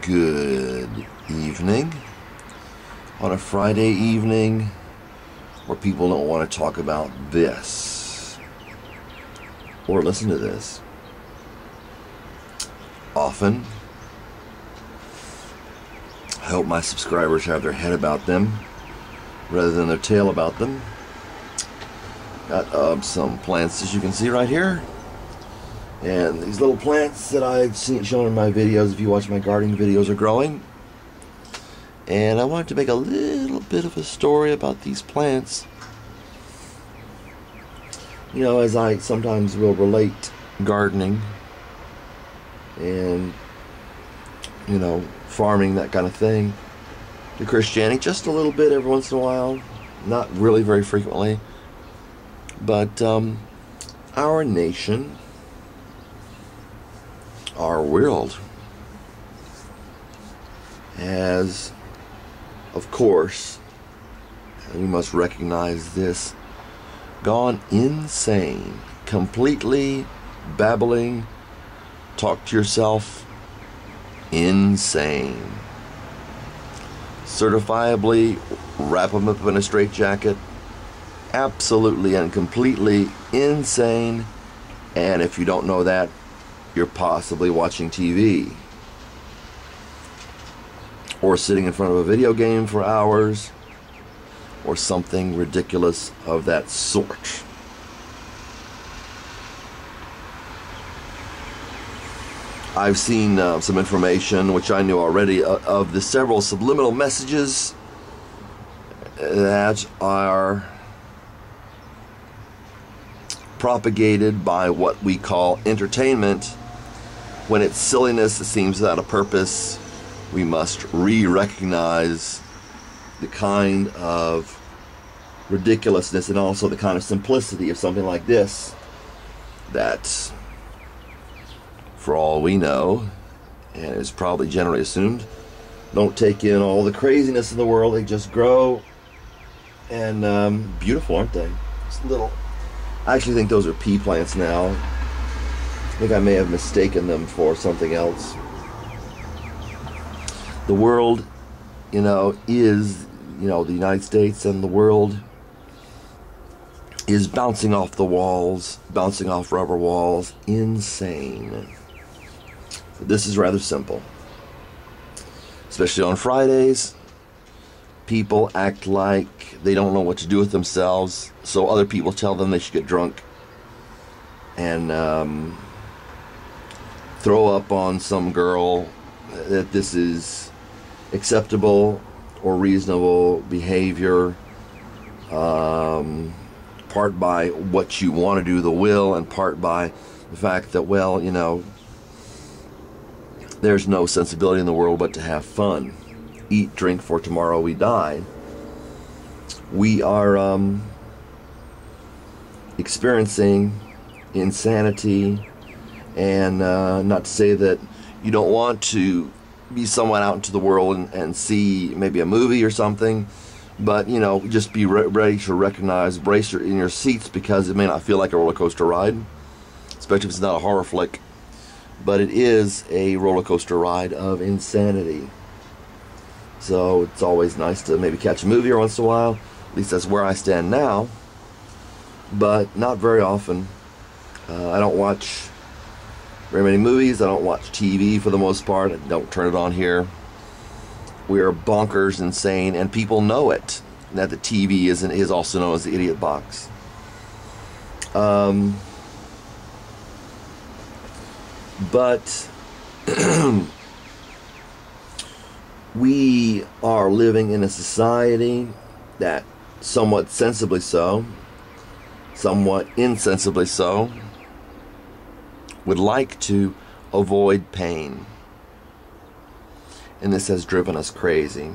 Good evening on a Friday evening where people don't want to talk about this or listen to this. Often, I hope my subscribers have their head about them rather than their tail about them. Got some plants, as you can see right here. And these little plants that I've shown in my videos, if you watch my gardening videos, are growing. And I wanted to make a little bit of a story about these plants. You know, as I sometimes will relate gardening and, you know, farming, that kind of thing, to Christianity, just a little bit every once in a while. Not really very frequently. But our nation, our world, has, of course, and we must recognize this, gone insane, completely babbling, talk to yourself, insane. Certifiably wrap them up in a straitjacket, absolutely and completely insane. And if you don't know that, you're possibly watching TV or sitting in front of a video game for hours or something ridiculous of that sort. I've seen some information, which I knew already, of the several subliminal messages that are propagated by what we call entertainment. When it's silliness that seems without a purpose, we must re-recognize the kind of ridiculousness and also the kind of simplicity of something like this, that, for all we know, and is probably generally assumed, don't take in all the craziness in the world. They just grow, and beautiful, aren't they? Just little. I actually think those are pea plants now. I think I may have mistaken them for something else. The world, you know, is, you know, the United States and the world is bouncing off the walls, bouncing off rubber walls, insane. This is rather simple. Especially on Fridays, people act like they don't know what to do with themselves, so other people tell them they should get drunk and throw up on some girl, that this is acceptable or reasonable behavior, part by what you want to do, the will, and part by the fact that, well, you know, there's no sensibility in the world but to have fun. Eat, drink, for tomorrow we die. We are experiencing insanity, and not to say that you don't want to be someone out into the world and see maybe a movie or something, but, you know, just be ready to recognize, brace in your seats, because it may not feel like a roller coaster ride, especially if it's not a horror flick, but it is a roller coaster ride of insanity. So it's always nice to maybe catch a movie every once in a while. At least that's where I stand now, but not very often. I don't watch very many movies. I don't watch TV for the most part. I don't turn it on here. We are bonkers insane, and people know it, that the TV is also known as the idiot box. But we are living in a society that, somewhat sensibly so, somewhat insensibly so, would like to avoid pain. And this has driven us crazy.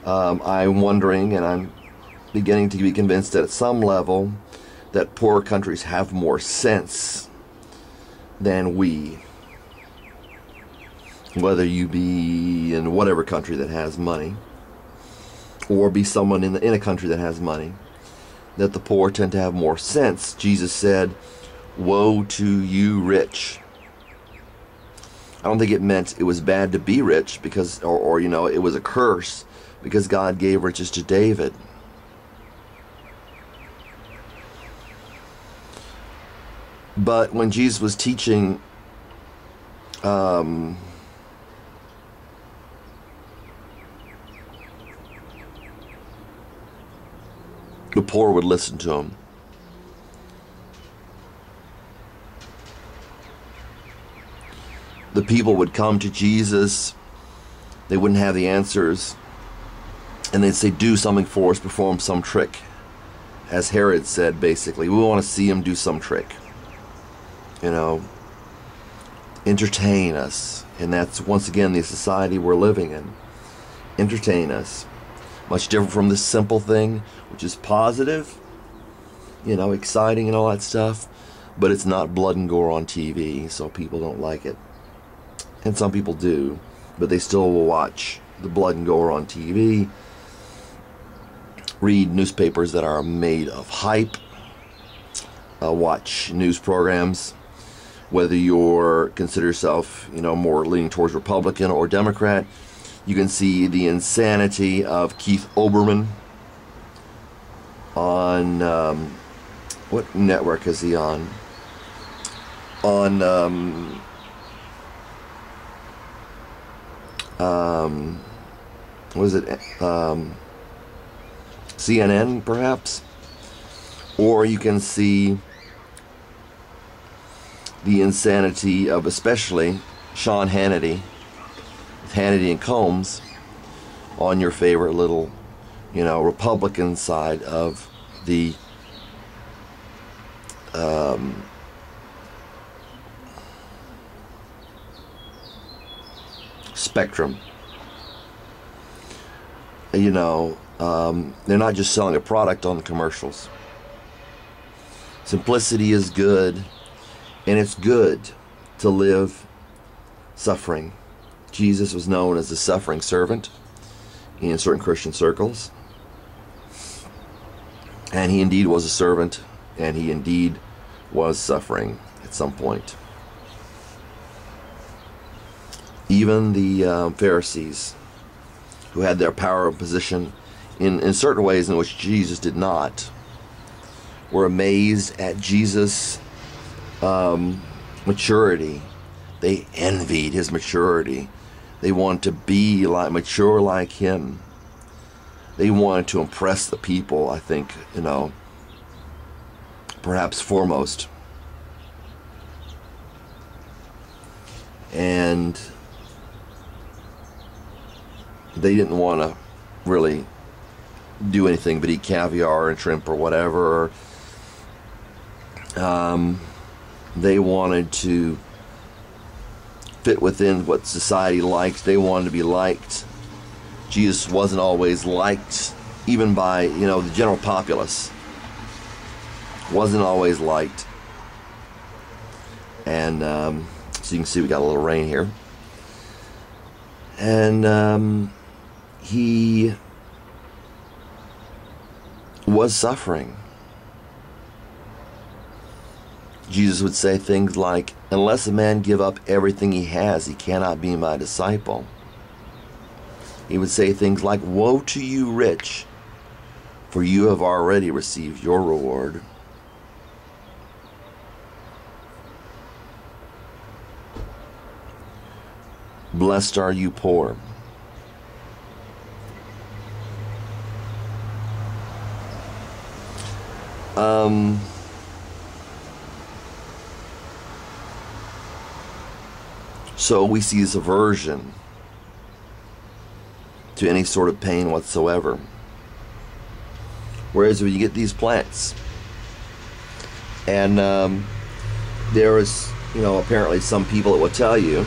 I'm wondering, and I'm beginning to be convinced that at some level, that poorer countries have more sense than we. Whether you be in whatever country that has money, or be someone in a country that has money, that the poor tend to have more sense. Jesus said, "Woe to you rich." I don't think it meant it was bad to be rich because, or you know, it was a curse because God gave riches to David. But when Jesus was teaching, the poor would listen to him. The people would come to Jesus. They wouldn't have the answers. And they'd say, do something for us, perform some trick. As Herod said, basically, we want to see him do some trick. You know, entertain us. And that's, once again, the society we're living in. Entertain us. Much different from this simple thing, which is positive, you know, exciting and all that stuff. But it's not blood and gore on TV, so people don't like it. And some people do, but they still will watch the blood and gore on TV, read newspapers that are made of hype, watch news programs, whether you're consider yourself, you know, more leaning towards Republican or Democrat. You can see the insanity of Keith Olbermann on, what network is he on? On, was it CNN perhaps? Or you can see the insanity of especially Sean Hannity, Hannity and Combs, on your favorite little, you know, Republican side of the spectrum. You know, they're not just selling a product on the commercials. Simplicity is good, and it's good to live suffering. Jesus was known as the suffering servant in certain Christian circles, and he indeed was a servant, and he indeed was suffering at some point. Even the Pharisees, who had their power and position in certain ways in which Jesus did not, were amazed at Jesus' maturity. They envied his maturity. They wanted to be mature like him. They wanted to impress the people, I think, you know, perhaps foremost. And they didn't want to really do anything but eat caviar and shrimp or whatever. They wanted to fit within what society liked. They wanted to be liked. Jesus wasn't always liked, even by, you know, the general populace. Wasn't always liked. And so you can see we got a little rain here. And he was suffering. Jesus would say things like, unless a man give up everything he has, he cannot be my disciple. He would say things like, woe to you rich, for you have already received your reward. Blessed are you poor. So we see this aversion to any sort of pain whatsoever. Whereas when you get these plants, and there is, you know, apparently some people that will tell you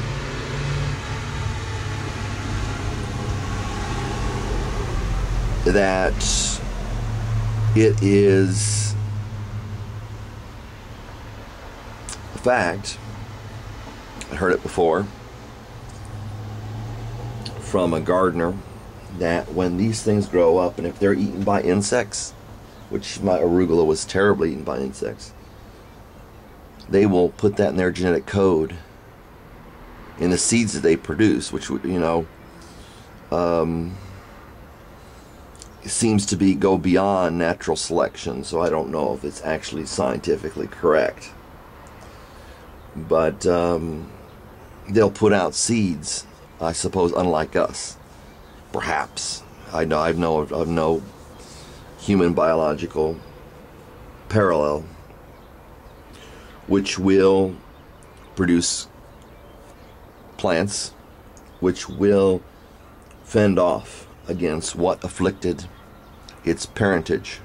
that it is a fact, I heard it before from a gardener, that when these things grow up and if they're eaten by insects, which my arugula was terribly eaten by insects, they will put that in their genetic code in the seeds that they produce, which, you know, seems to be go beyond natural selection. So I don't know if it's actually scientifically correct. But they'll put out seeds, I suppose, unlike us. Perhaps. I know I've no human biological parallel, which will produce plants which will fend off against what afflicted its parentage.